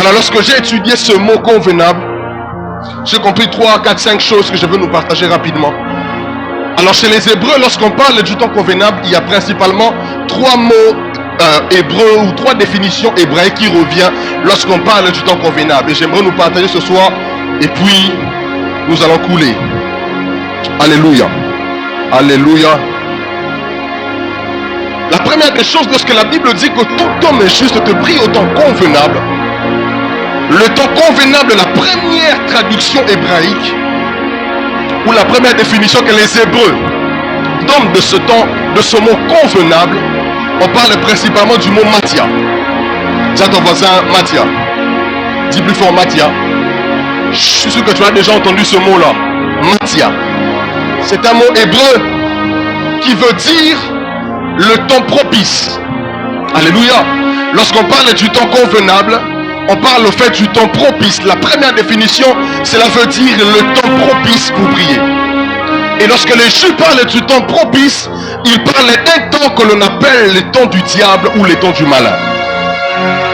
Alors lorsque j'ai étudié ce mot convenable, j'ai compris 3, 4, 5 choses que je veux nous partager rapidement. Alors chez les Hébreux, lorsqu'on parle du temps convenable, il y a principalement 3 mots hébreux ou 3 définitions hébraïques qui reviennent lorsqu'on parle du temps convenable. Et j'aimerais nous partager ce soir et puis nous allons couler. Alléluia. Alléluia. La première des choses, lorsque la Bible dit que tout homme est juste te prie au temps convenable, le temps convenable, la première traduction hébraïque ou la première définition que les Hébreux donnent de ce temps, de ce mot convenable, on parle principalement du mot matia. Dis à ton voisin matia. Dis plus fort matia. Je suis sûr que tu as déjà entendu ce mot-là. Matia. C'est un mot hébreu qui veut dire le temps propice. Alléluia. Lorsqu'on parle du temps convenable, on parle au fait du temps propice. La première définition, cela veut dire le temps propice pour prier. Et lorsque les Juifs parlent du temps propice, ils parlent d'un temps que l'on appelle le temps du diable ou le temps du malin.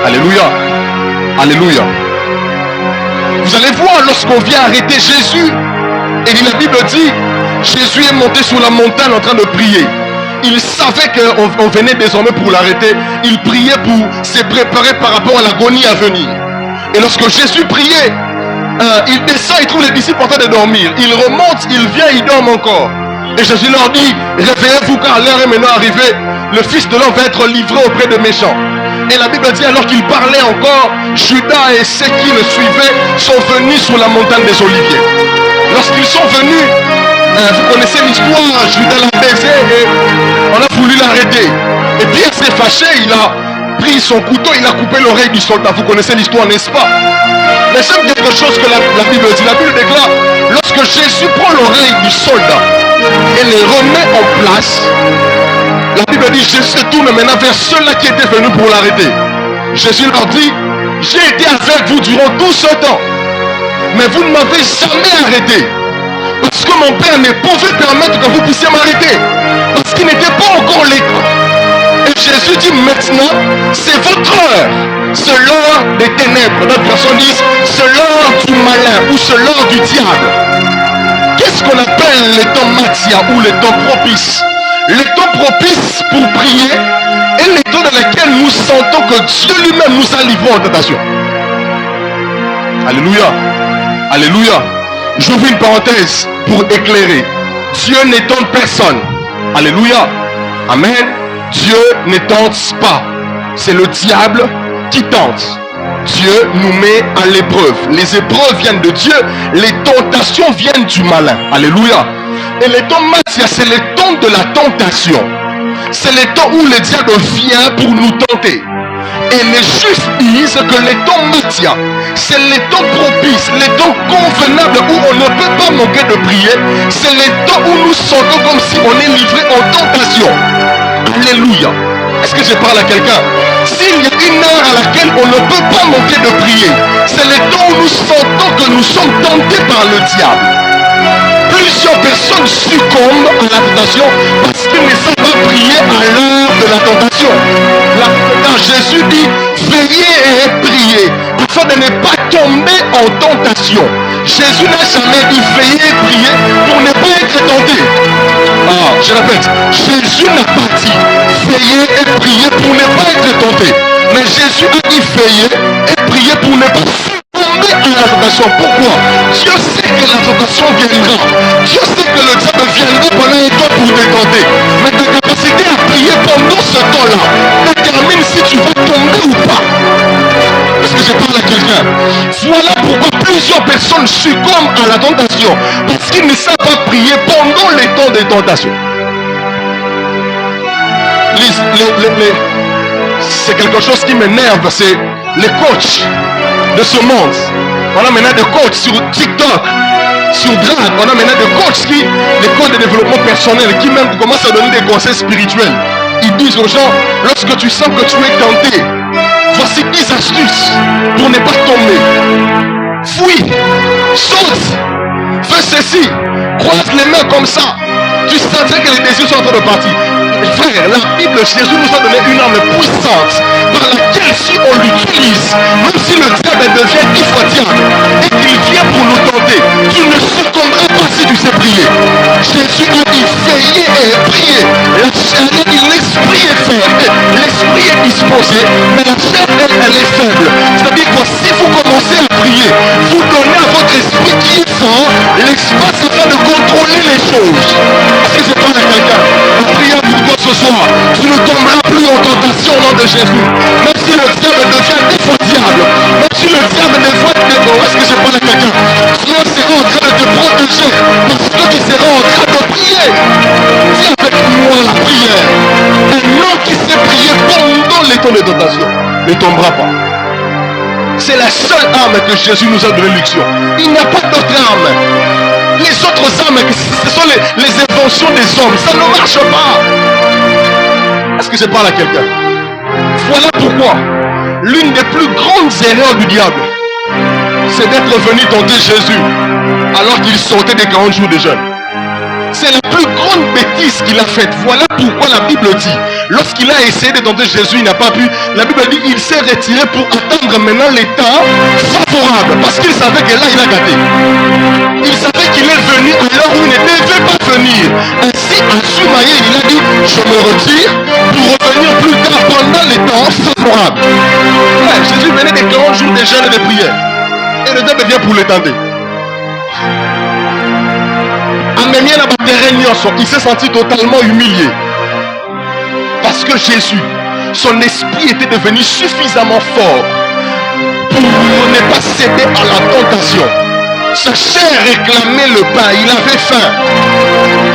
Alléluia. Alléluia. Vous allez voir, lorsqu'on vient arrêter Jésus, et la Bible dit, Jésus est monté sur la montagne en train de prier. Il savait qu'on venait désormais pour l'arrêter. Il priait pour se préparer par rapport à l'agonie à venir. Et lorsque Jésus priait, il descend, il trouve les disciples en train de dormir. Il remonte, il vient, il dorme encore. Et Jésus leur dit, réveillez-vous car l'heure est maintenant arrivée. Le Fils de l'homme va être livré auprès des méchants. Et la Bible dit, alors qu'il parlait encore, Judas et ceux qui le suivaient sont venus sur la montagne des Oliviers. Lorsqu'ils sont venus, vous connaissez l'histoire, Judas l'a baisé et on a voulu l'arrêter. Et Pierre s'est fâché, il a pris son couteau, il a coupé l'oreille du soldat. Vous connaissez l'histoire, n'est-ce pas? Mais j'aime quelque chose que la Bible dit. La Bible déclare, lorsque Jésus prend l'oreille du soldat et les remet en place, la Bible dit, Jésus se tourne maintenant vers ceux-là qui étaient venus pour l'arrêter. Jésus leur dit, j'ai été avec vous durant tout ce temps, mais vous ne m'avez jamais arrêté. Parce que mon Père ne pouvait permettre que vous puissiez m'arrêter. Parce qu'il n'était pas encore l'écran. Et Jésus dit maintenant, c'est votre heure. C'est l'heure des ténèbres. Notre personne dit, c'est l'heure du malin ou c'est l'heure du diable. Qu'est-ce qu'on appelle les temps matia ou les temps propices? Les temps propices pour prier et les temps dans lesquels nous sentons que Dieu lui-même nous a livrés en tentation. Alléluia. Alléluia. J'ouvre une parenthèse pour éclairer. Dieu ne tente personne. Alléluia. Amen. Dieu ne tente pas. C'est le diable qui tente. Dieu nous met à l'épreuve. Les épreuves viennent de Dieu. Les tentations viennent du malin. Alléluia. Et les temps matia, c'est les temps de la tentation. C'est les temps où le diable vient pour nous tenter. Et les juifs disent que les temps matia, c'est les temps propices, les temps convenables où on ne peut pas manquer de prier. C'est les temps où nous sentons comme si on est livré en tentation. Alléluia. Est-ce que je parle à quelqu'un? S'il y a une heure à laquelle on ne peut pas manquer de prier, c'est les temps où nous sentons que nous sommes tentés par le diable. Plusieurs personnes succombent à la tentation parce qu'ils ne savent pas prier à l'heure de la tentation. Quand Jésus dit veillez et priez afin de ne pas tomber en tentation. Jésus n'a jamais dit veillez et priez pour ne pas être tenté. Ah, je répète, Jésus n'a pas dit veillez et priez pour ne pas être tenté. Mais Jésus a dit veillez et priez pour ne pas tomber à la tentation. Pourquoi? Dieu sait que la tentation viendra. Dieu sait que le diable viendra pendant un temps pour te tenter. Mais ta capacité à prier pendant ce temps-là détermine si tu vas tomber ou pas. Est-ce que je parle à quelqu'un? Voilà pourquoi plusieurs personnes succombent à la tentation. Parce qu'ils ne savent pas prier pendant les temps de tentation. C'est quelque chose qui m'énerve, c'est les coachs de ce monde. On a maintenant des coachs sur TikTok, sur Drag. On a maintenant des coachs les coachs de développement personnel qui même commencent à donner des conseils spirituels. Ils disent aux gens, lorsque tu sens que tu es tenté, voici 10 astuces pour ne pas tomber. Fuis, saute, fais ceci, croise les mains comme ça. Tu sentirais que les désirs sont en train de partir. Frère, la Bible, Jésus nous a donné une arme puissante par laquelle si on l'utilise, même si le diable est diable et qu'il vient pour nous tenter, tu ne succomberas pas si tu sais prier. Jésus a dit veiller et prier. La chair, l'esprit est faible, l'esprit est disposé, mais la chair, elle est faible. C'est-à-dire que si vous commencez à prier, vous donnez à votre esprit qui est fort l'espace afin de contrôler les choses. Est-ce que je parle à quelqu'un? En priant pour toi ce soir, tu ne tomberas plus en tentation au nom de Jésus. Même si le diable devient des fois diable, même si le diable ne voit que est-ce que je parle à quelqu'un? Dieu sera en train de te protéger parce que tu seras en train de prier. Dis avec moi la prière. Un homme qui sait prier pendant les temps de tentation ne tombera pas. C'est la seule arme que Jésus nous a donné l'onction. Il n'y a pas d'autre arme. Les autres armes, ce sont les inventions des hommes. Ça ne marche pas. Est-ce que je parle à quelqu'un? Voilà pourquoi l'une des plus grandes erreurs du diable, c'est d'être venu tenter Jésus alors qu'il sortait des 40 jours de jeûne. C'est la plus grande bêtise qu'il a faite. Voilà pourquoi la Bible dit, lorsqu'il a essayé de tenter Jésus, il n'a pas pu. La Bible dit qu'il s'est retiré pour attendre maintenant les temps favorables. Parce qu'il savait que là, il a gâté. Il savait qu'il est venu à l'heure où il ne devait pas venir. Ainsi, à Soumaïe, il a dit, je me retire pour revenir plus tard pendant les temps favorables. Ouais, Jésus venait des 40 jours de jeûne et de prière. Et le diable vient pour le tenter. Il s'est senti totalement humilié parce que Jésus, son esprit était devenu suffisamment fort pour ne pas céder à la tentation. Sa chair réclamait le pain, il avait faim,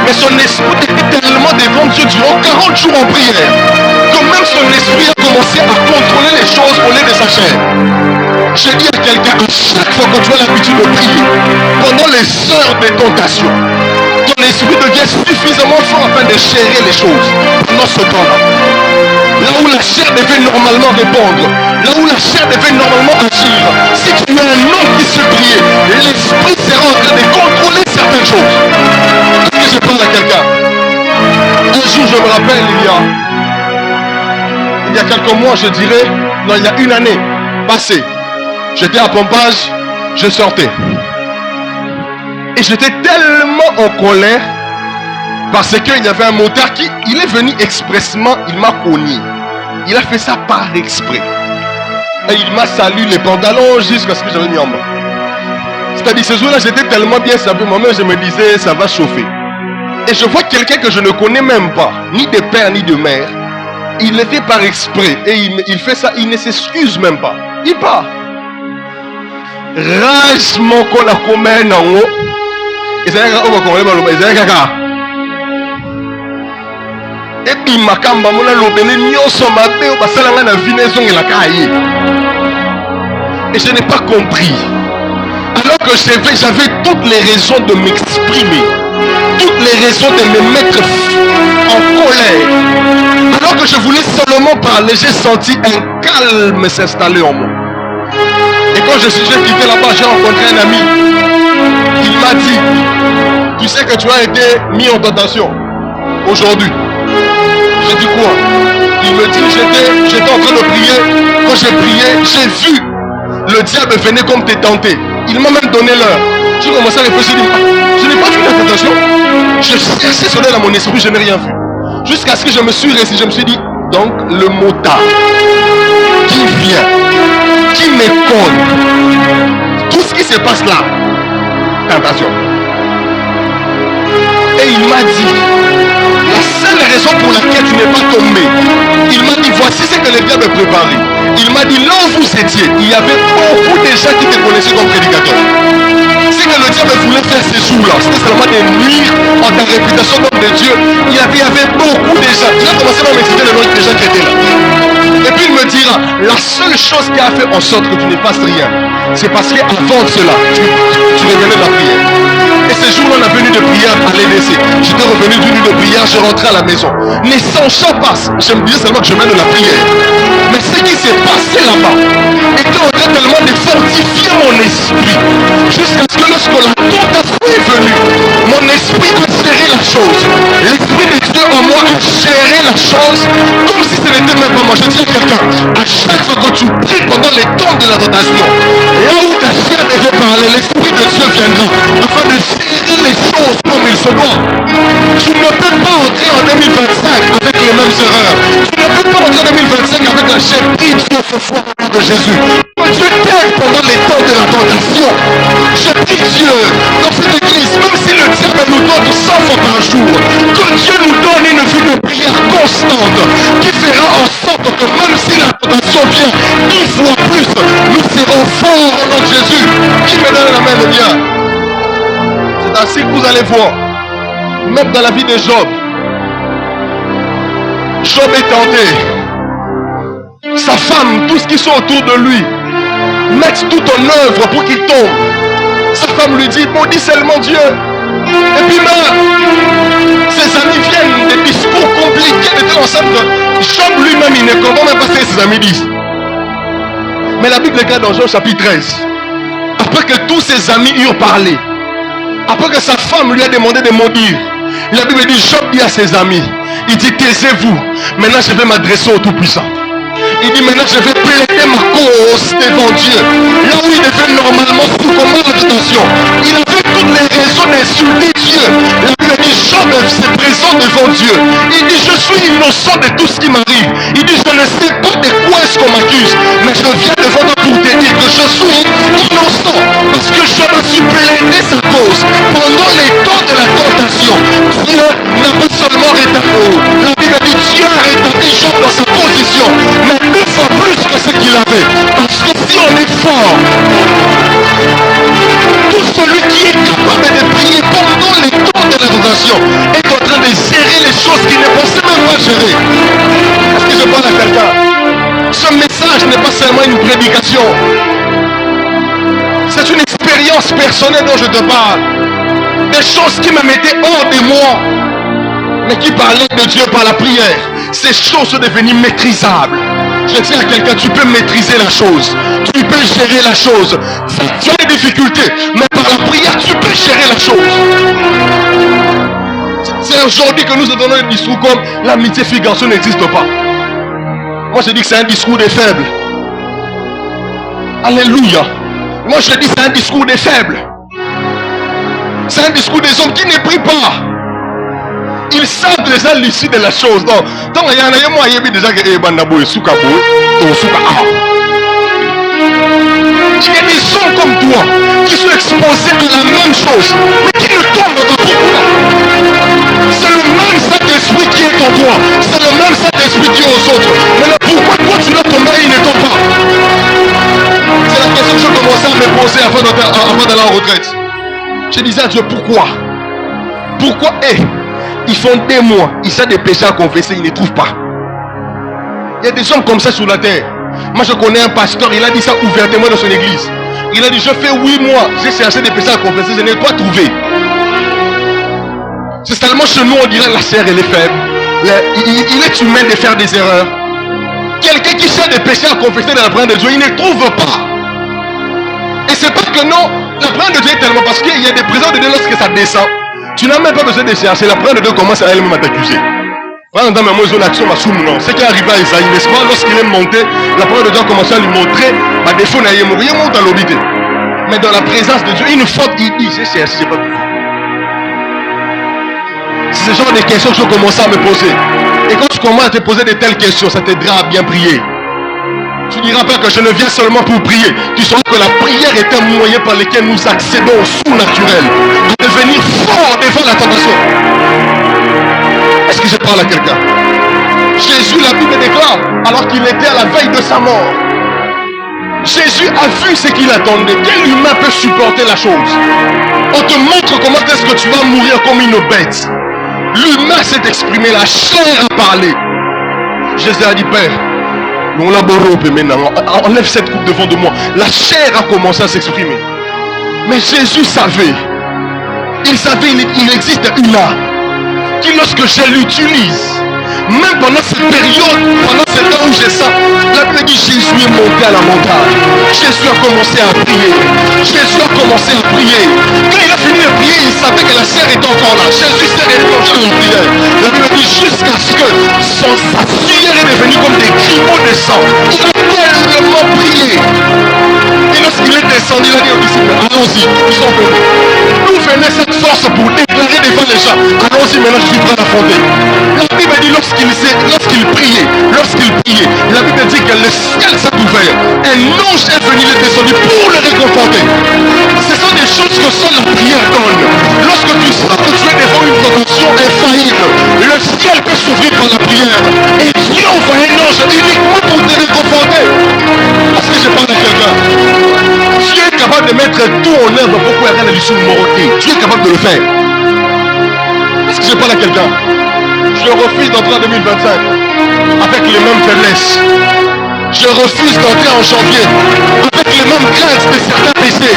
mais son esprit était tellement devant Dieu durant 40 jours en prière que même son esprit a commencé à contrôler les choses au lieu de sa chair. Je dis à quelqu'un, à chaque fois que tu as l'habitude de prier, pendant les heures de tentation, ton esprit devient suffisamment fort afin de gérer les choses pendant ce temps-là. Là où la chair devait normalement répondre, là où la chair devait normalement agir, si tu es un homme qui sait prier, l'esprit sera en train de contrôler certaines choses. Est-ce que je parle à quelqu'un? Un jour, je me rappelle, il y a quelques mois, je dirais, non, il y a une année passée, j'étais à Pompage, je sortais. Et j'étais tellement en colère parce qu'il y avait un motard qui, il est venu expressement, il m'a cogné. Il a fait ça par exprès. Et il m'a salué les pantalons jusqu'à ce que j'avais mis en bas. C'est-à-dire, ce jour-là, j'étais tellement bien sapé, moi-même, je me disais, ça va chauffer. Et je vois quelqu'un que je ne connais même pas, ni de père, ni de mère. Il le fait par exprès. Et il fait ça, il ne s'excuse même pas. Il part. Rage mon col à commun en haut. Et puis makamba mona lobele nyonso mabe basalanga na vie nezongela kaye. Et je n'ai pas compris. Alors que j'avais toutes les raisons de m'exprimer, toutes les raisons de me mettre en colère. Alors que je voulais seulement parler, j'ai senti un calme s'installer en moi. Et quand j'ai quitté là-bas, j'ai rencontré un ami. Il m'a dit, tu sais que tu as été mis en tentation aujourd'hui. J'ai dit quoi? Il me dit, j'étais en train de prier. Quand j'ai prié, j'ai vu le diable venir comme te tenter. Il m'a même donné l'heure. J'ai commencé à réfléchir, je n'ai pas vu la tentation. Je cherchais cela dans mon esprit, je n'ai rien vu. Jusqu'à ce que je me suis réussi, je me suis dit, donc le motard qui vient, qui me colle, tout ce qui se passe là, tentation. Et il m'a dit, la seule raison pour laquelle tu n'es pas tombé, il m'a dit, voici ce que le diable a préparé. Il m'a dit, là où vous étiez, il y avait beaucoup de gens qui te connaissaient comme prédicateur. Ce que le diable voulait faire ces jours-là, c'était seulement de nuire en ta réputation d'homme de Dieu. Il y avait beaucoup de gens. Il a commencé à m'expliquer le nom des gens qui étaient là. Et puis il me dira, la seule chose qui a fait en sorte que tu ne fasses rien, c'est parce qu'avant cela, tu revenais de la prière. Et ce jour-là, on a venu de prière à l'EDC. J'étais revenu d'une nuit de prière, je rentrais à la maison. Les 100 chats passent. Je me disais seulement que je mène de la prière. Mais ce qui s'est passé là-bas était en train tellement de fortifier mon esprit. Jusqu'à ce que lorsque la tentation est venue, mon esprit a géré la chose. L'esprit de Dieu en moi a géré la chose comme si ce n'était même pas moi. Je dis à quelqu'un, à chaque fois que tu pries pendant les temps de la tentation, là où ta chair je vais parler, l'Esprit de Dieu viendra afin de serrer les choses comme il se doit. Tu ne peux pas entrer en 2025 avec les mêmes erreurs. Tu ne peux pas entrer en 2025 avec la chair. Prie Dieu ce soir au nom de Jésus. Que Dieu t'aide pendant les temps de la tentation. Je prie Dieu dans cette église, même si le diable nous donne 100 fois par jour, que Dieu nous donne une vie de prière constante qui fera en sorte que même si la tentation vient 10 fois plus, nous serons forts au nom de Jésus. Qui me donne la main de bien? C'est ainsi que vous allez voir. Même dans la vie de Job, Job est tenté. Sa femme, tout ce qui sont autour de lui, mettent tout en œuvre pour qu'il tombe. Sa femme lui dit, maudit seulement Dieu. Et puis là, ses amis viennent, des discours compliqués de ensemble. Job lui-même, il ne comprend même pas ce que ses amis disent. Mais la Bible regarde dans Job chapitre 13. Après que tous ses amis eurent parlé, après que sa femme lui a demandé de maudire, la Bible dit, Job dit à ses amis, il dit, taisez-vous, maintenant je vais m'adresser au Tout-Puissant. Il dit, maintenant je vais plaider ma cause devant Dieu. Là où il devait normalement sous commande d'attention, il avait toutes les raisons d'insulter Dieu. La Bible dit, Job se présente devant Dieu. Il dit, je suis innocent de tout ce qui m'arrive. Il dit, je ne sais pas de quoi est-ce qu'on m'accuse, mais je viens devant toi pour te dire que je suis innocent. Parce que je me suis plaidé sa cause. Pendant les temps de la tentation, Dieu n'a pas seulement rétabli. La Bible dit, Dieu a rétabli Job dans sa position, mais 2 fois plus que ce qu'il avait. Parce que si on est fort, tout celui qui est capable de prier pendant les temps de la tentation est en train de gérer les choses qu'il ne pensait même pas gérer. Est-ce que je parle à quelqu'un? Ce message n'est pas seulement une prédication. C'est une expérience personnelle dont je te parle. Des choses qui me mettaient hors de moi, mais qui parlaient de Dieu par la prière. Ces choses sont devenues maîtrisables. Je dis à quelqu'un, tu peux maîtriser la chose. Tu peux gérer la chose. Tu as des difficultés, mais par la prière, tu peux gérer la chose. C'est aujourd'hui que nous entendons des discours comme l'amitié fille-garçon n'existe pas. Moi, je dis que c'est un discours des faibles. Alléluia. Moi, je dis que c'est un discours des faibles. C'est un discours des hommes qui ne prient pas. Ils savent déjà l'issue de la chose. Donc, il y a un moyen déjà que il y a des hommes comme toi qui sont exposés à la même chose, mais qui ne tombent pas. Pourquoi? C'est le même Saint-Esprit qui est en toi. C'est le même Saint-Esprit qui est aux autres. Mais là, pourquoi toi tu dois tomber et il ne tombe pas? C'est la question que je commençais à me poser avant d'aller en retraite. Je disais à Dieu, pourquoi? Pourquoi? Ils font des mois, ils savent des péchés à confesser, ils ne trouvent pas. Il y a des hommes comme ça sur la terre. Moi je connais un pasteur, il a dit ça ouvertement dans son église. Il a dit, je fais 8 mois, j'ai cherché des péchés à confesser, je n'ai pas trouvé. C'est seulement chez nous on dirait la chair elle est faible. Il est humain de faire des erreurs. Quelqu'un qui cherche des péchés à confesser dans la présence de Dieu, il ne trouve pas. Et c'est pas que non, la présence de Dieu est tellement, parce qu'il y a des présences de Dieu lorsque ça descend. Tu n'as même pas besoin de chercher. La présence de Dieu commence à elle-même à t'accuser. Ce qui est arrivé à Isaïe, n'est-ce pas? Lorsqu'il est monté, la présence de Dieu a commencé à lui montrer ma défaut n'a rien monté à l'obité. Mais dans la présence de Dieu, une faute, il dit, j'ai cherché, j'ai pas trouvé. C'est ce genre de questions que je commence à me poser. Et quand tu commences à te poser de telles questions, ça t'aidera à bien prier. Tu ne diras pas que je ne viens seulement pour prier. Tu sauras que la prière est un moyen par lequel nous accédons au sous-naturel. De devenir fort devant la tentation. Est-ce que je parle à quelqu'un? Jésus, la Bible déclare, alors qu'il était à la veille de sa mort, Jésus a vu ce qu'il attendait. Quel humain peut supporter la chose? On te montre comment est-ce que tu vas mourir comme une bête. L'humain s'est exprimé, la chair a parlé. Jésus a dit, Père, enlève cette coupe devant de moi. La chair a commencé à s'exprimer. Mais Jésus savait. Il savait, il existe une art qui, lorsque je l'utilise, même pendant cette période, pendant ce temps où je sens, la Bible dit Jésus est monté à la montagne. Jésus a commencé à prier. Jésus a commencé à prier. Quand il a fini de prier, il savait que la chair était encore là. Jésus s'est replongé en prière. La Bible dit jusqu'à ce que sa sueur est devenue comme des grumeaux de sang. Il a tellement prié. Et lorsqu'il est descendu, il a dit aux disciples, allons-y, ils sont venus. D'où venait cette force pour déclarer devant les gens, allons-y, maintenant je suis prêt à l'affronter. La Bible dit lorsqu'il priait, la Bible dit que le ciel s'est ouvert. Un ange est venu les descendu pour le réconforter. Ce sont des choses que seule la prière donne. Lorsque tu sens que tu es devant une tentation infaillible, le ciel peut s'ouvrir par la prière. Et Dieu envoie un ange uniquement pour te réconforter. Est-ce que je parle à quelqu'un? Dieu est capable de mettre tout en œuvre pour pouvoir aller sur le moroté. Dieu est capable de le faire. Est-ce que je parle à quelqu'un? Je refuse d'entrer en 2025 avec les mêmes faiblesses. Je refuse d'entrer en janvier avec les mêmes craintes de certains péchés.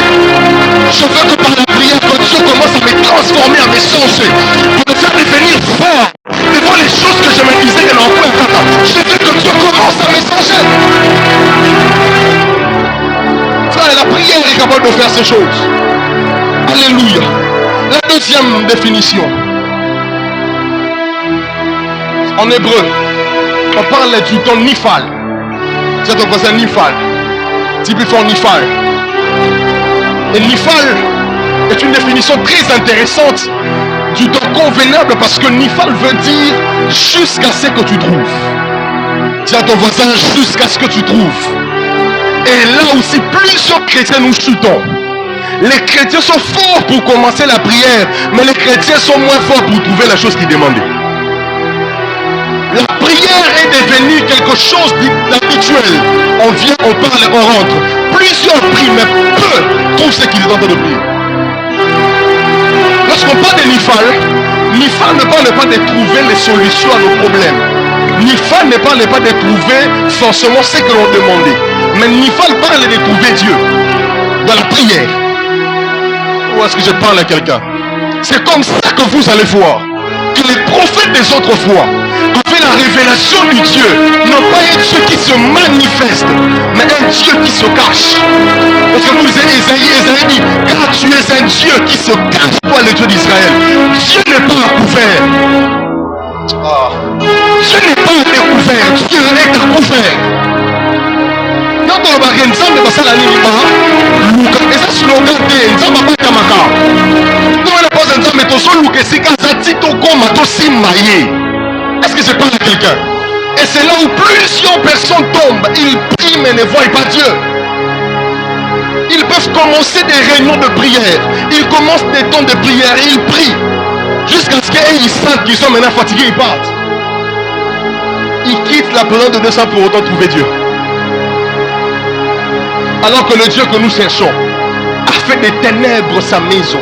Je veux que par la prière, que Dieu commence à me transformer, à me changer, pour me faire devenir fort devant les choses que je me disais que non, je veux que Dieu commence à me changer. Frère, la prière est capable de faire ces choses. Alléluia. La deuxième définition. En hébreu, on parle du ton nifal. C'est ton voisin nifal. Typiquement nifal. Et nifal est une définition très intéressante du temps convenable parce que nifal veut dire jusqu'à ce que tu trouves. Dis à ton voisin jusqu'à ce que tu trouves. Et là aussi, plusieurs chrétiens nous chutons. Les chrétiens sont forts pour commencer la prière, mais les chrétiens sont moins forts pour trouver la chose qu'ils demandaient. La prière est devenue quelque chose d'habituel. On vient, on parle, on rentre. Plusieurs prient, mais peu trouvent ce qu'ils sont en train de prier. Lorsqu'on parle de Nifal ne parle pas de trouver les solutions à nos problèmes. Nifal ne parle pas de trouver forcément ce que l'on demandait. Mais Nifal parle de trouver Dieu dans la prière. Ou est-ce que je parle à quelqu'un? C'est comme ça que vous allez voir que les prophètes des autres fois avaient la révélation du Dieu, non pas un Dieu qui se manifeste, mais un Dieu qui se cache. Parce que vous Esaïe dit, car tu es un Dieu qui se cache, toi le Dieu d'Israël. Dieu n'est pas à couvert. Dieu n'est pas à découvert, Dieu est à couvert. Quand on va voir Nzambe basala nini ba luka eza slogan te Nzambe bakamaka. Non on pose Nzambe to so luka sika zati to koma to simaye. Est-ce que je parle à quelqu'un? Et c'est là où plusieurs personnes tombent. Ils prient mais ne voient pas Dieu. Ils peuvent commencer des réunions de prière. Ils commencent des temps de prière et ils prient. Jusqu'à ce qu'ils sentent qu'ils sont maintenant fatigués, ils partent. Ils quittent la présence de Dieu sans pour autant trouver Dieu. Alors que le Dieu que nous cherchons a fait des ténèbres sa maison.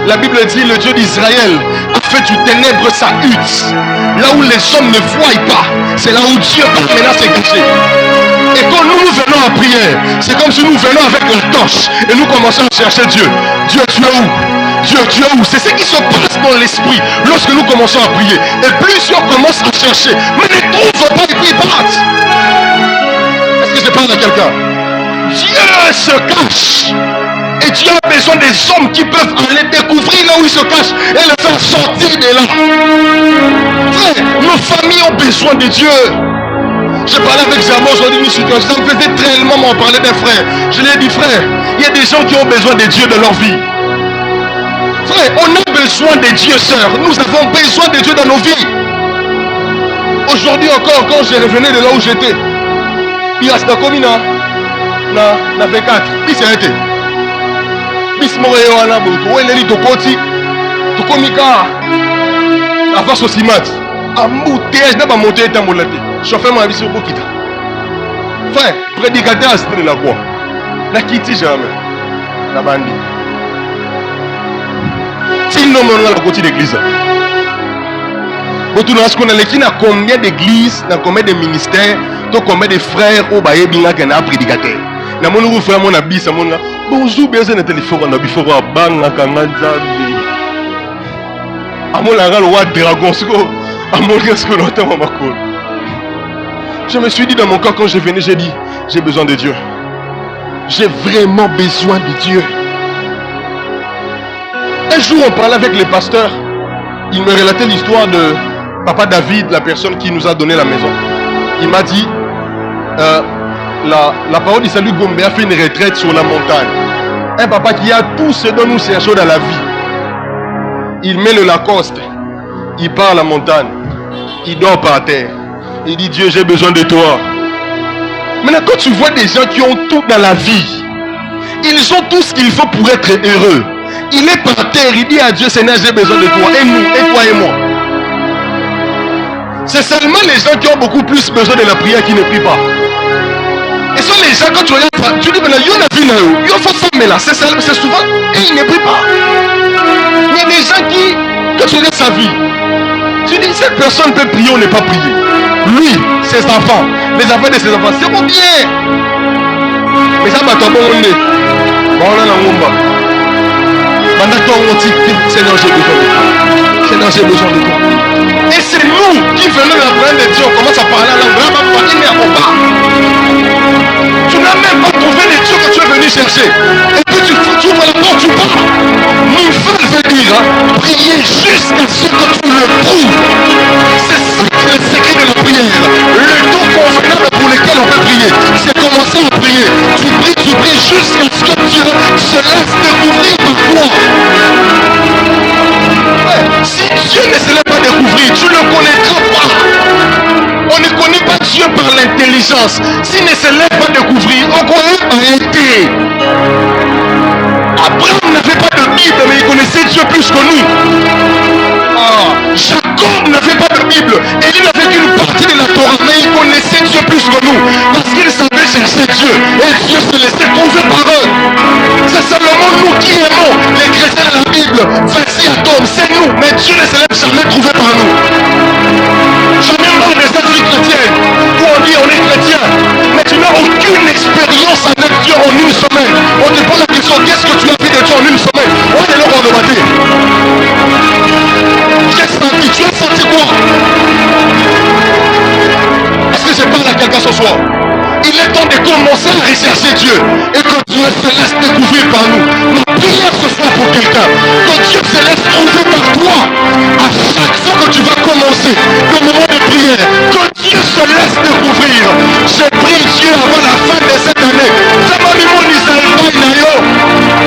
La Bible dit le Dieu d'Israël a fait du ténèbre sa hutte. Là où les hommes ne voient pas, c'est là où Dieu va maintenant se cacher. Et quand nous venons en prière, c'est comme si nous venons avec la torche et nous commençons à chercher Dieu. Dieu, tu es où? Dieu, tu es où? C'est ce qui se passe dans l'esprit lorsque nous commençons à prier. Et plusieurs commencent à chercher, mais ne trouvent pas et puis ils partent. Est-ce que je parle à quelqu'un? Dieu se cache. Et Dieu a besoin des hommes qui peuvent aller découvrir là où il se cache et le faire sortir de là. Frère, nos familles ont besoin de Dieu. Je parlais avec Zamo aujourd'hui d'une situation, ça me faisait tellement m'en parler des frères. Je lui ai dit, frère, il y a des gens qui ont besoin de Dieu dans leur vie. Frère, on a besoin de Dieu, sœur. Nous avons besoin de Dieu dans nos vies. Aujourd'hui encore, quand je revenais de là où j'étais, il y a ce commun na V4, il s'est arrêté. Bismore wana butu, weneli tokoti, tokomika, avance au cimat. Embouteillage n'a pas monté ta molate. Chauffeur m'a vu sur Bokita. Frère, prédicateur à de la croix. N'a quitté jamais. La bandi. Si nous menons la côté d'église. Vous ce qu'on a l'équipe à combien d'églises, dans combien de ministères, dans combien de frères au baye binga qui n'a prédicateur. Na mon nouveau frère mon abis, mon là. Bonjour, bien sûr, téléphone, on a bifo à banga kangazabi. À mon la roi dragon, je me suis dit dans mon cœur quand je venais, j'ai dit, j'ai besoin de Dieu. J'ai vraiment besoin de Dieu. Un jour, on parlait avec les pasteurs. Il me relatait l'histoire de Papa David, la personne qui nous a donné la maison. Il m'a dit, la parole du salut Gombe a fait une retraite sur la montagne. Un papa qui a tout ce dont nous cherchons dans la vie. Il met le Lacoste, il part à la montagne, il dort par terre. Il dit Dieu, j'ai besoin de toi. Maintenant, quand tu vois des gens qui ont tout dans la vie, ils ont tout ce qu'il faut pour être heureux. Il est par terre, il dit à Dieu, Seigneur, j'ai besoin de toi. Et nous, et toi et moi. C'est seulement les gens qui ont beaucoup plus besoin de la prière qui ne prient pas. Et ce sont les gens, quand tu regardes, tu dis, mais il y en a vu là, il y a fait ça, mais là, c'est souvent, et ils ne prient pas. Il y a des gens qui, quand tu regardes sa vie, tu dis, cette personne peut prier ou ne pas prier. Lui, ses enfants, les enfants de ses enfants, c'est bon bien. Mais ça m'a tombé au nez. Bon, on a la rumba. Seigneur, j'ai besoin de toi. Seigneur, j'ai besoin de toi. Et c'est nous qui venons la prière de Dieu. On commence à parler à la langue. Tu n'as même pas trouvé les dieux que tu es venu chercher. Et puis tu ouvres la porte, tu pars. Mon frère veut dire, prier jusqu'à ce que tu le prouves. C'est ça qui est le secret de la prière. Le temps convenable pour lequel on peut prier, c'est commencer à prier. Tu pries jusqu'à ce que Dieu se laisse découvrir par toi. Ouais, si Dieu ne se laisse pas découvrir, tu ne le connaîtras pas. On ne connaît pas Dieu par l'intelligence. S'il ne se laisse pas découvrir, on connaît par été. Abraham n'avait pas de Bible, mais il connaissait Dieu plus que nous. Jacob n'avait pas de Bible. Élie n'avait qu'une partie de la Torah, mais il connaissait Dieu plus que nous. Parce qu'il savait chercher Dieu. Et Dieu se laissait trouver par eux. C'est seulement nous qui aimons les chrétiens de la Bible. Vas-y à Tom, c'est nous. Mais Dieu ne se laisse jamais trouver par nous. Jamais marre de cette vie chrétienne où on dit on est chrétien, mais tu n'as aucune expérience avec Dieu en une semaine. On te pose la question, qu'est-ce que tu as fait de Dieu en une semaine? On est là pour demander. Qu'est-ce que tu as senti quoi? Est-ce que je parle à quelqu'un ce soir? Il est temps de commencer à rechercher Dieu et que Dieu se laisse découvrir par nous. Ma prière ce soir pour quelqu'un, que Dieu se laisse trouver par toi. À chaque fois que tu vas commencer le moment de prière, que Dieu se laisse découvrir. Je prie Dieu avant la fin de cette année.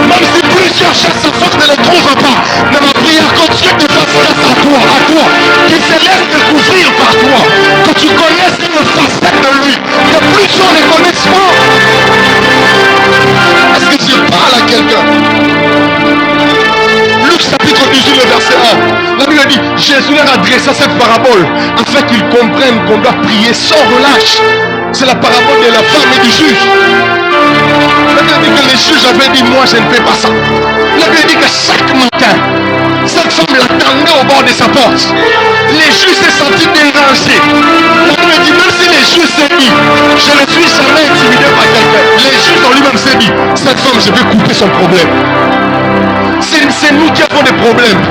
Même si plusieurs chassent sa force ne les trouvent pas, mais ma prière, que Dieu te fasse grâce à toi, qu'il se laisse découvrir par toi, que tu connaisses une facette de lui, que plus gens ne connaissent pas. Est-ce que je parle à quelqu'un? Luc chapitre 18, le verset 1. La Bible dit, Jésus leur adressa cette parabole afin qu'ils comprennent qu'on doit prier sans relâche. C'est la parabole de la femme et du juge. La Bible dit que les juges avaient dit, moi je ne fais pas ça. La Bible dit que chaque matin, cette femme l'attendait au bord de sa porte. Les juges s'est senti dérangés. La Bible dit, même si les juges s'est dit, je ne suis jamais intimidé par quelqu'un. Les juges en lui-même s'est dit, cette femme, je vais couper son problème. C'est nous qui avons des problèmes.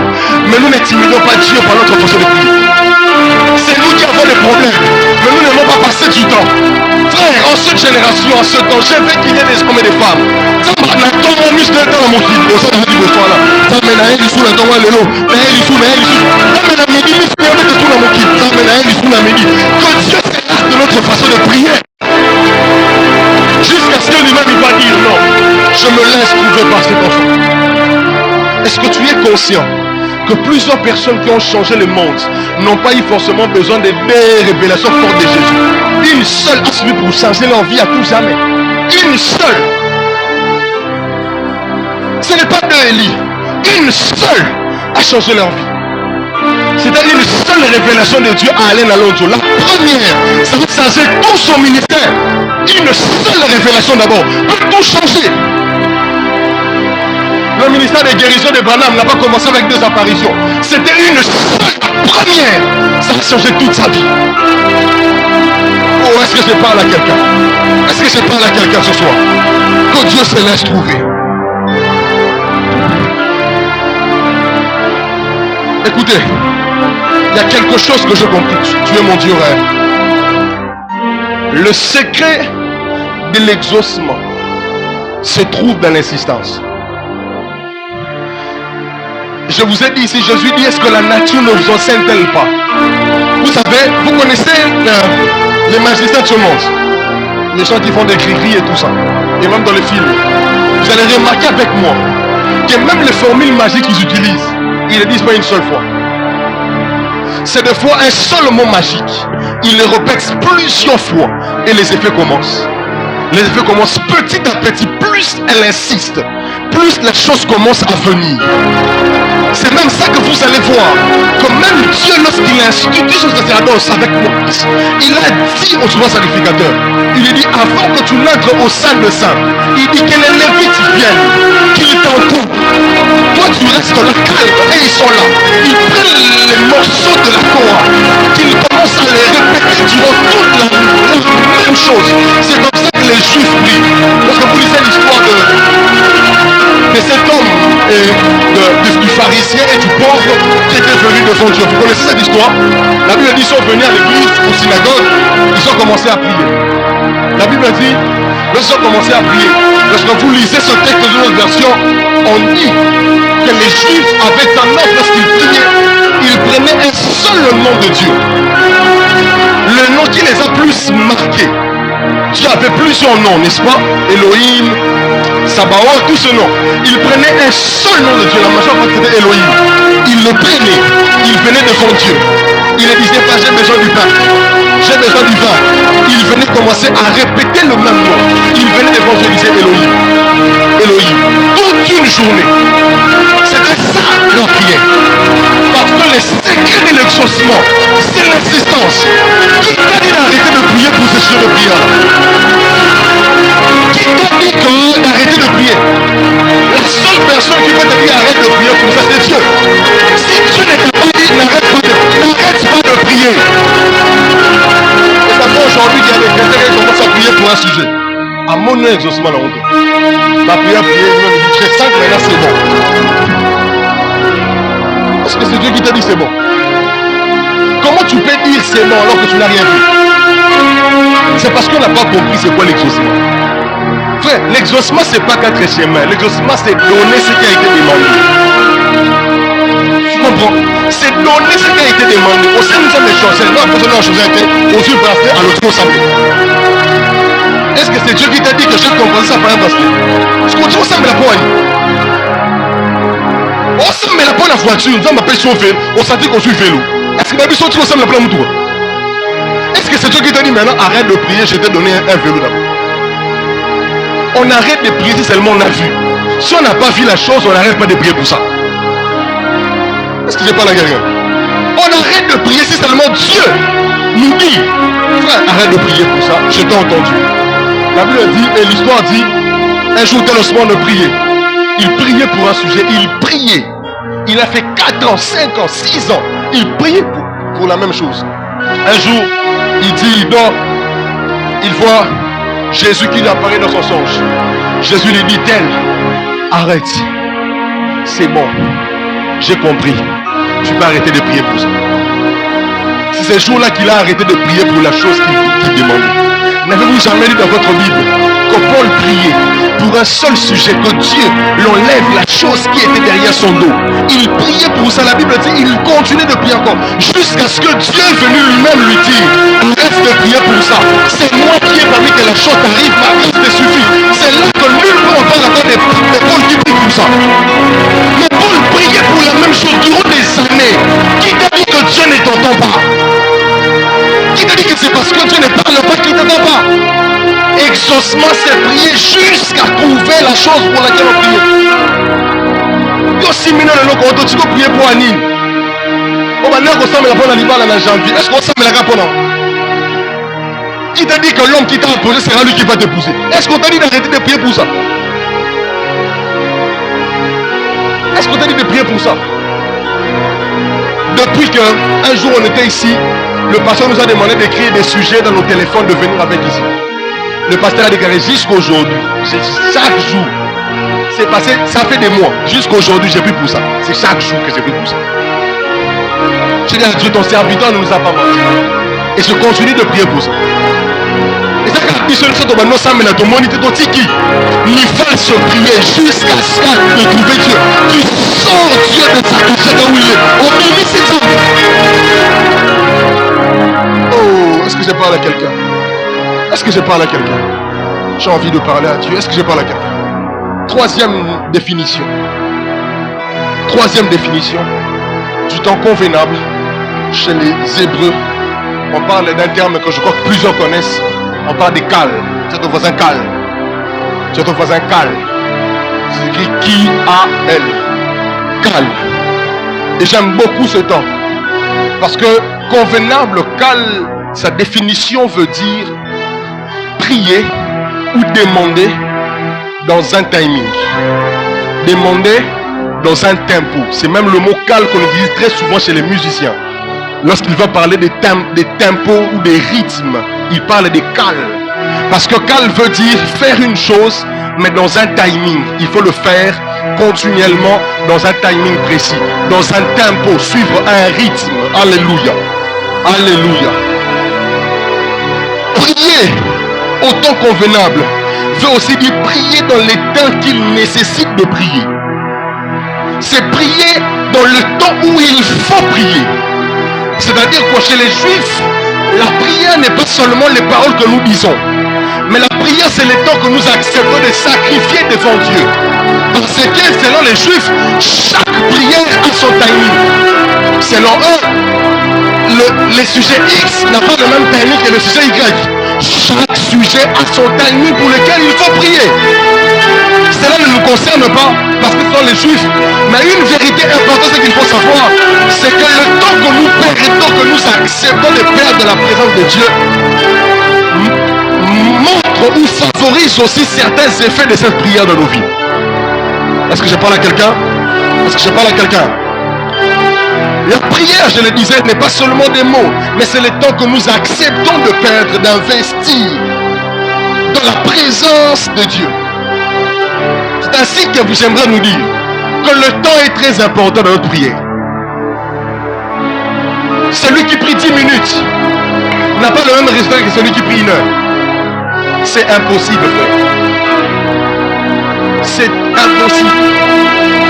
Mais nous n'intimidons pas Dieu par notre façon de prier. C'est nous qui avons des problèmes. Mais nous n'aimons pas passer du temps. Frère, en cette génération, en ce temps, je veux qu'il y ait des hommes et des femmes. Que Dieu s'écarte de notre façon de prier. Jusqu'à ce que lui-même il va dire non. Je me laisse trouver par cet enfant. Est-ce que tu es conscient que plusieurs personnes qui ont changé le monde n'ont pas eu forcément besoin des révélations fortes de Jésus? Une seule a suffi pour changer leur vie à tout jamais. Une seule. Ce n'est pas deux Élie. Une seule a changé leur vie. C'est-à-dire une seule révélation de Dieu à Alain Alonso. La première, ça va changer tout son ministère. Une seule révélation d'abord peut tout changer. Le ministère de guérison de Branham n'a pas commencé avec deux apparitions. C'était une seule première. Ça a changé toute sa vie. Oh, est-ce que je parle à quelqu'un? Est-ce que je parle à quelqu'un ce soir? Que Dieu se laisse trouver. Écoutez, il y a quelque chose que je comprends. Tu es mon Dieu rêve. Le secret de l'exaucement se trouve dans l'insistance. Je vous ai dit ici, Jésus dit, est-ce que la nature ne vous enseigne-t-elle pas? Vous savez, vous connaissez les magiciens de ce monde. les gens qui font des cris et tout ça, et même dans les films, vous allez remarquer avec moi que même les formules magiques qu'ils utilisent, ils ne le disent pas une seule fois. C'est des fois un seul mot magique. Ils le répètent plusieurs fois et les effets commencent. Les effets commencent petit à petit. Plus elle insiste, plus les choses commencent à venir. C'est même ça que vous allez voir. Que même Dieu, lorsqu'il a institué ce sacerdoce avec Moïse, il a dit au souverain sacrificateur, il lui dit, avant que tu n'entres au sein de saint, il dit que les Lévites viennent, qu'ils t'entourent. Toi tu restes là calme et ils sont là. Ils prennent les morceaux de la Torah, qu'ils commencent à les répéter durant toute la même chose. C'est comme ça que les Juifs prient. Parce que vous lisez l'histoire de cet homme du pharisien et du pauvre qui était venu devant Dieu. Vous connaissez cette histoire? La Bible dit qu'ils sont venus à l'église, au synagogue, ils ont commencé à prier. La Bible dit, lorsqu'ils ont commencé à prier, lorsque vous lisez ce texte dans une autre version, on dit que les Juifs avaient tendance, lorsqu'ils priaient, ils prenaient un seul nom de Dieu. Le nom qui les a plus marqués. Dieu avait plusieurs noms, n'est-ce pas? Elohim, Sabaoth, tous ces noms. Ils prenaient un seul nom de Dieu. La majeure partie c'était Elohim. Ils le prenaient. Ils venaient devant Dieu. Ils ne disaient pas j'ai besoin du pain, j'ai besoin du vin. Ils venaient commencer à répéter le même nom. Ils venaient devant Dieu et disaient Elohim, Elohim. Toute une journée. C'était ça leur prière. Parce que le secret de l'exaucement, c'est l'insistance. Qui t'a dit d'arrêter de prier pour ces jours de prière? Qui t'a dit d'arrêter de prier? La seule personne qui peut te dire arrête de prier pour ça, c'est Dieu. Si Dieu ne t'a pas dit n'arrête pas de prier. Et ça fait aujourd'hui qu'il y a des chrétiens qui commencent à prier pour un sujet. À mon exaucement la honte. Ma prière, je sens que maintenant c'est bon. Est-ce que c'est Dieu qui t'a dit c'est bon? Comment tu peux dire c'est bon alors que tu n'as rien vu? C'est parce qu'on n'a pas compris c'est quoi l'exaucement. Frère, l'exaucement c'est pas quatre chemins. L'exaucement c'est donner ce qui a été demandé. Tu comprends? C'est donner ce qui a été demandé. Au sein nous sommes des choses. Nous avons besoin de choses aux yeux bracelets à l'autre ensemble. Est-ce que c'est Dieu qui t'a dit que chaque composé ça par un bracelet? Est-ce que tu ressembles à la poigne? On s'en met la bonne voiture, nous avons appelé son vélo, on sentit qu'on suit vélo. Est-ce que ma vie sortie ressemble à la bonne moto? Est-ce que c'est Dieu qui t'a dit maintenant arrête de prier, je t'ai donné un vélo d'abord? On arrête de prier si seulement on a vu. Si on n'a pas vu la chose, on n'arrête pas de prier pour ça. Est-ce que j'ai parlé à quelqu'un? On arrête de prier si seulement Dieu nous dit frère, arrête de prier pour ça, je t'ai entendu. La Bible dit, et l'histoire dit, un jour tel osement de prier. Il priait pour un sujet, il priait. Il a fait 4 ans, 5 ans, 6 ans. Il priait pour la même chose. Un jour, il dit, il dort. Il voit Jésus qui lui apparaît dans son songe. Jésus lui dit, tel, arrête. C'est bon. J'ai compris. Tu peux arrêter de prier pour ça. C'est ce jour-là qu'il a arrêté de prier pour la chose qu'il demandait. N'avez-vous jamais lu dans votre Bible que Paul priait pour un seul sujet, que Dieu l'enlève la chose qui était derrière son dos? Il priait pour ça, la Bible dit, il continuait de prier encore, jusqu'à ce que Dieu est venu lui-même lui dire, arrête de prier pour ça. C'est moi qui ai permis que la chose arrive, ma grâce te suffit. C'est là que nul ne peut avoir des Paul qui prie pour ça. Mais Paul priait pour la même chose durant des années. Qui t'a dit que Dieu ne t'entend pas? Qui t'a dit que c'est parce que Dieu ne parle pas qu'il ne t'entend pas? Exaucement, c'est prier jusqu'à trouver la chose pour laquelle on prie. Yo si mineur le loco, tu peux prier pour Anine. On va dire qu'on s'en met la bonne animale en janvier. Est-ce qu'on s'en met la capone? Qui t'a dit que l'homme qui t'a imposé sera lui qui va t'épouser? Est-ce qu'on t'a dit d'arrêter de prier pour ça? Est-ce qu'on t'a dit de prier pour ça? Depuis qu'un jour on était ici, le pasteur nous a demandé d'écrire des sujets dans nos téléphones, de venir avec ici. Le pasteur a déclaré jusqu'aujourd'hui, chaque jour, c'est passé, ça fait des mois, jusqu'aujourd'hui j'ai pris pour ça. C'est chaque jour que j'ai pris pour ça. J'ai dit à Dieu, ton serviteur ne nous a pas menti. Et je continue de prier pour ça. Et ça, quand tu as dit que ça, mais ton monde était ton tiki. Il faut se prier jusqu'à ce de trouver Dieu. Tu sors Dieu de sa cachette où il est. On bénit ses hommes. Oh, est-ce que je parle à quelqu'un? Est-ce que je parle à quelqu'un? J'ai envie de parler à Dieu. Est-ce que je parle à quelqu'un? Troisième définition du temps convenable chez les Hébreux. On parle d'un terme que je crois que plusieurs connaissent. On parle des Kal. C'est ton voisin Kal. C'est ton voisin Kal. C'est écrit K-A-L. Kal. Et j'aime beaucoup ce temps. Parce que convenable, Kal, sa définition veut dire prier ou demander dans un timing. Demander dans un tempo. C'est même le mot Kal qu'on utilise très souvent chez les musiciens. Lorsqu'il va parler des tempos ou des rythmes, il parle des Kal. Parce que Kal veut dire faire une chose, mais dans un timing. Il faut le faire continuellement dans un timing précis, dans un tempo, suivre un rythme. Alléluia. Alléluia. Prier au temps convenable veut aussi dire prier dans les temps qu'il nécessite de prier. C'est prier dans le temps où il faut prier. C'est-à-dire que chez les Juifs, la prière n'est pas seulement les paroles que nous disons, mais la prière c'est le temps que nous acceptons de sacrifier devant Dieu. Parce que selon les Juifs, chaque prière a son timing. Selon eux, le sujet X n'a pas le même timing que le sujet Y. Chaque sujet a son timing pour lequel il faut prier. Cela ne nous concerne pas parce que ce sont les Juifs. Mais une vérité importante qu'il faut savoir, c'est que le temps que nous perdons, que nous acceptons de perdre la présence de Dieu, montre ou favorise aussi certains effets de cette prière dans nos vies. Est-ce que je parle à quelqu'un? Est-ce que je parle à quelqu'un? La prière, je le disais, n'est pas seulement des mots, mais c'est le temps que nous acceptons de perdre, d'investir dans la présence de Dieu. C'est ainsi que j'aimerais nous dire que le temps est très important dans notre prière. Celui qui prie 10 minutes n'a pas le même résultat que celui qui prie 1 heure. C'est impossible, frère. C'est impossible.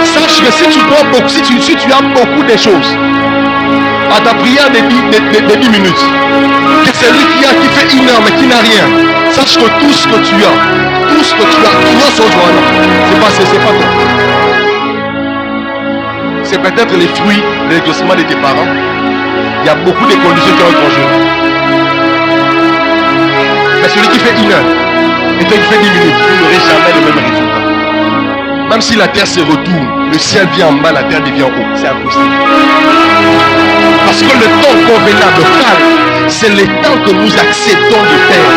Sache que si tu prends beaucoup, si tu as beaucoup de choses à ta prière de 10 minutes, que celui qui fait 1 heure mais qui n'a rien, sache que tout ce que tu as, c'est pas toi. C'est peut-être les fruits de l'exaucement de tes parents. Il y a beaucoup de conditions qui entrent en jeu. Mais celui qui fait 1 heure et toi qui fait 10 minutes, vous n'aurez jamais le même résultat. Même si la terre se retourne, le ciel vient en bas, la terre devient haut. C'est impossible. Parce que le temps convenable, calme, c'est le temps que nous acceptons de faire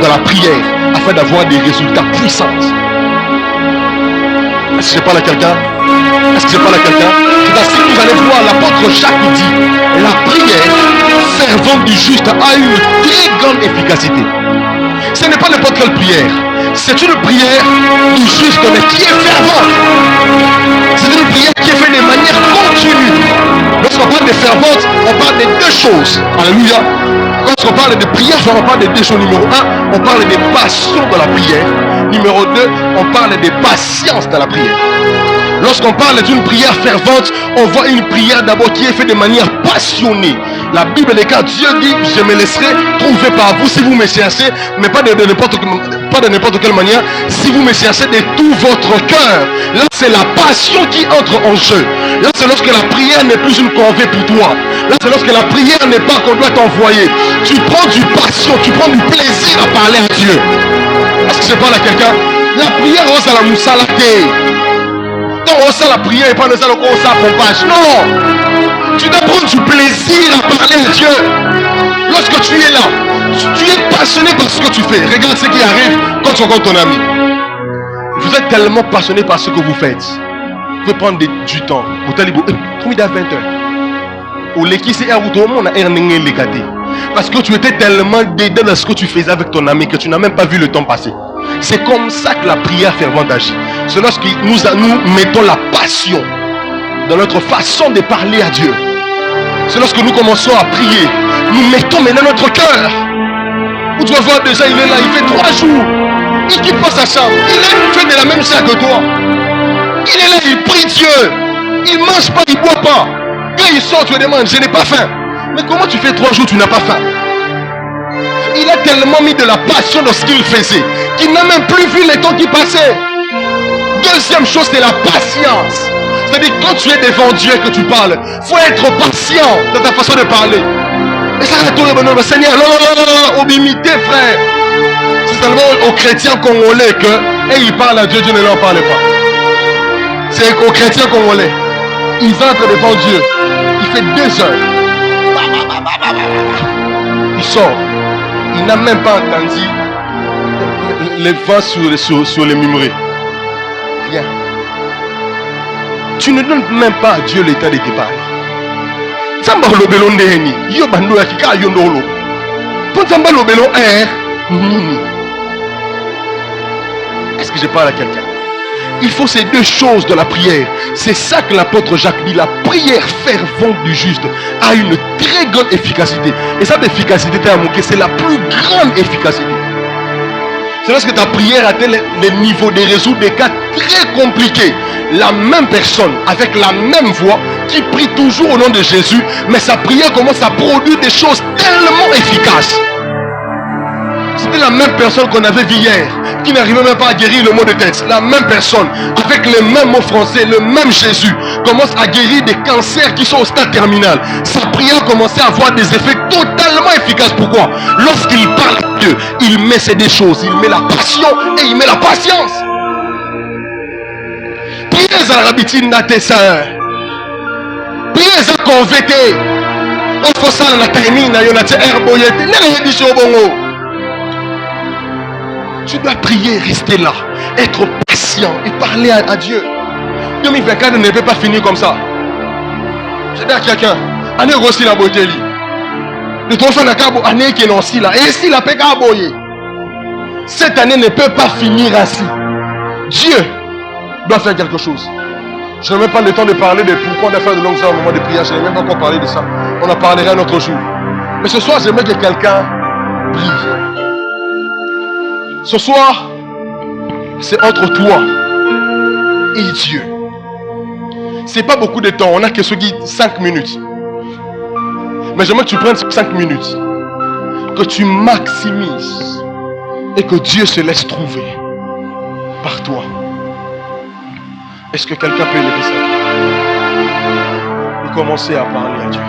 dans la prière afin d'avoir des résultats puissants. Est-ce que je parle à quelqu'un? Est-ce que je parle à quelqu'un? Si vous allez voir, l'apôtre Jacques dit, la prière fervente du juste a une très grande efficacité. Ce n'est pas n'importe quelle prière. C'est une prière du juste, mais qui est fervente. C'est une prière qui est faite de manière continue. Lorsqu'on parle de fervente, on parle de deux choses. Alléluia. Lorsqu'on parle de prière, on parle de deux choses. Numéro 1, on parle des passions de la prière. Numéro 2, on parle des patiences de la prière. Lorsqu'on parle d'une prière fervente, on voit une prière d'abord qui est faite de manière passionnée. La Bible déclare, Dieu dit, je me laisserai trouver par vous si vous me cherchez, mais pas de n'importe quelle manière, si vous me cherchez de tout votre cœur. Là, c'est la passion qui entre en jeu. Là, c'est lorsque la prière n'est plus une corvée pour toi. Là, c'est lorsque la prière n'est pas qu'on doit t'envoyer. Tu prends du passion, tu prends du plaisir à parler à Dieu. Est-ce que je parle à quelqu'un? La prière, on s'en la moussalake. On sait la prière et pas de ça le on sait pompage. Non, tu dois prendre du plaisir à parler à Dieu. Lorsque tu es là, tu es passionné par ce que tu fais. Regarde ce qui arrive quand tu rencontres ton ami. Vous êtes tellement passionné par ce que vous faites. Vous pouvez prendre du temps. Vous allez dire, comment il a 20 heures. Au l'équipe, c'est un tout le monde a un légaté. Parce que tu étais tellement dedans dans ce que tu faisais avec ton ami que tu n'as même pas vu le temps passer. C'est comme ça que la prière fervente agit. C'est lorsque nous mettons la passion dans notre façon de parler à Dieu. C'est lorsque nous commençons à prier. Nous mettons maintenant notre cœur. Vous devez voir déjà, il est là, il fait 3 jours. Il quitte pas sa chambre. Il fait de la même chose que toi. Il est là, il prie Dieu. Il ne mange pas, il ne boit pas. Quand il sort, tu lui demandes, je n'ai pas faim. Mais comment tu fais 3 jours, tu n'as pas faim? Il a tellement mis de la passion dans ce qu'il faisait qu'il n'a même plus vu les temps qui passaient. Deuxième chose, c'est la patience. C'est-à-dire quand tu es devant Dieu et que tu parles, il faut être patient dans ta façon de parler. Et ça va tourner le Seigneur. Non, imiter, frère. C'est seulement aux chrétiens congolais que, et ils parlent à Dieu, Dieu ne leur parle pas. C'est aux chrétiens congolais. Ils entrent devant Dieu. Il fait 2 heures. Il sort. Il n'a même pas entendu les vents sur les mimeries. Rien. Tu ne donnes même pas à Dieu l'état de te parler. Samba lobelo ndeni. Yo bando ya kika yo ndolo. Pour samba lobelo nini. Est-ce que je parle à quelqu'un? Il faut ces 2 choses dans la prière. C'est ça que l'apôtre Jacques dit. La prière fervente du juste a une très grande efficacité. Et cette efficacité, c'est la plus grande efficacité. C'est lorsque ta prière atteint les niveaux de résoudre des cas très compliqués. La même personne, avec la même voix, qui prie toujours au nom de Jésus, mais sa prière commence à produire des choses tellement efficaces. C'était la même personne qu'on avait vue hier, qui n'arrivait même pas à guérir le mot de tête. La même personne, avec les mêmes mots français, le même Jésus, commence à guérir des cancers qui sont au stade terminal. Sa prière commençait à avoir des effets totalement efficaces. Pourquoi? Lorsqu'il parle à Dieu, il met ces 2 choses. Il met la passion et il met la patience. Priez à la rabitine na tes sœurs. Priez à convertir. On fait ça dans la timing, na yonate herboyete. N'est-ce pas dit bongo? Tu dois prier, rester là, être patient et parler à Dieu. 2024 ne peut pas finir comme ça. Je dis à quelqu'un, année aussi la beauté. Le trophée n'a qu'à année qui est aussi là. Et si la paix a boyé, cette année ne peut pas finir ainsi. Dieu doit faire quelque chose. Je n'ai même pas le temps de parler de pourquoi on a fait de longues heures au moment de prière. Je n'ai même pas encore parlé de ça. On en parlera un autre jour. Mais ce soir, j'aimerais que quelqu'un prie. Ce soir, c'est entre toi et Dieu. C'est pas beaucoup de temps. On a que ce qui 5 minutes. Mais j'aimerais que tu prennes 5 minutes. Que tu maximises. Et que Dieu se laisse trouver par toi. Est-ce que quelqu'un peut élever ça? Et commencer à parler à Dieu.